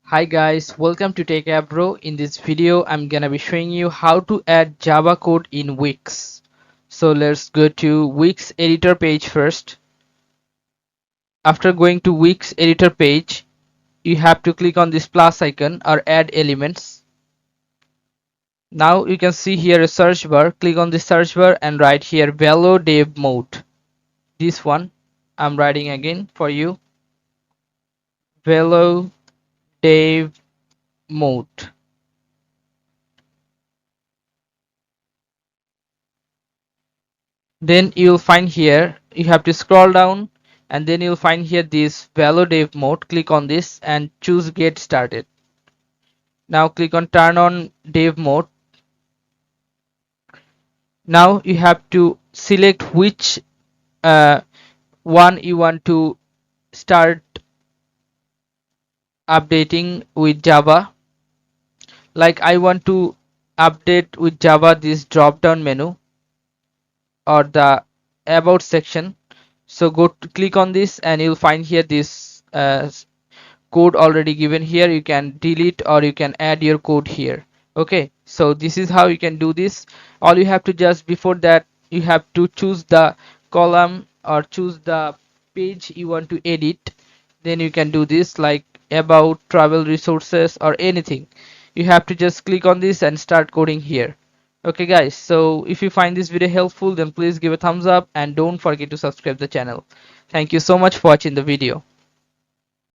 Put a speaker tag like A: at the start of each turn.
A: Hi guys, welcome to Techavro. In this video, I'm gonna be showing you how to add Java code in Wix. So let's go to Wix editor page first. After going to Wix editor page, you have to click on this plus icon or add elements. Now you can see here a search bar. Click on the search bar and write here Velo Dev Mode. This one I'm writing again for you. Velo Dev Mode. Then you'll find here you have to scroll down and then you'll find here this Velo Dev mode. Click on this and choose get started. Now click on turn on dev mode. Now you have to select which uh, one you want to start updating with Java. Like I want to update with Java this drop down menu or the about section. So go to click on this and you'll find here this code already given here. You can delete or you can add your code here. Okay, so this is how you can do this. All you have to just before that you have to choose the column or choose the page you want to edit. Then you can do this like about travel resources or anything. You have to just click on this and start coding here. Okay guys, so if you find this video helpful, then please give a thumbs up and don't forget to subscribe the channel. Thank you so much for watching the video.